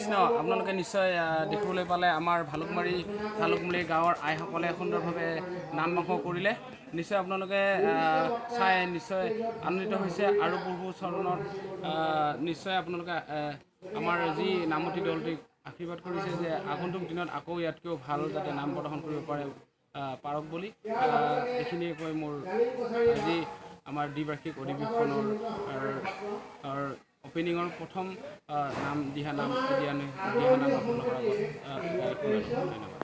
কৃষ্ণ আপোনালোকে নিশ্চয় দেখিবলৈ পালে আমাৰ ভালুকমাৰী গাঁৱৰ আইসকলে সুন্দৰভাৱে নাম প্ৰসংগ কৰিলে নিশ্চয় আপোনালোকে চাই নিশ্চয় আনন্দিত হৈছে আৰু প্ৰভু চৰণত নিশ্চয় আপোনালোকে আমাৰ যি নামতি দলটিক আশীৰ্বাদ কৰিছে যে আগন্তুক দিনত আকৌ ইয়াতকৈও ভাল যাতে নাম প্ৰদৰ্শন কৰিব পাৰক বুলি এইখিনিয়ে কৈ মোৰ আজি আমাৰ দ্বিবাৰ্ষিক অধিৱেশনৰ অপেনিঙৰ প্ৰথম দিহা নাম আপোনালোকৰ আগত ধন্যবাদ।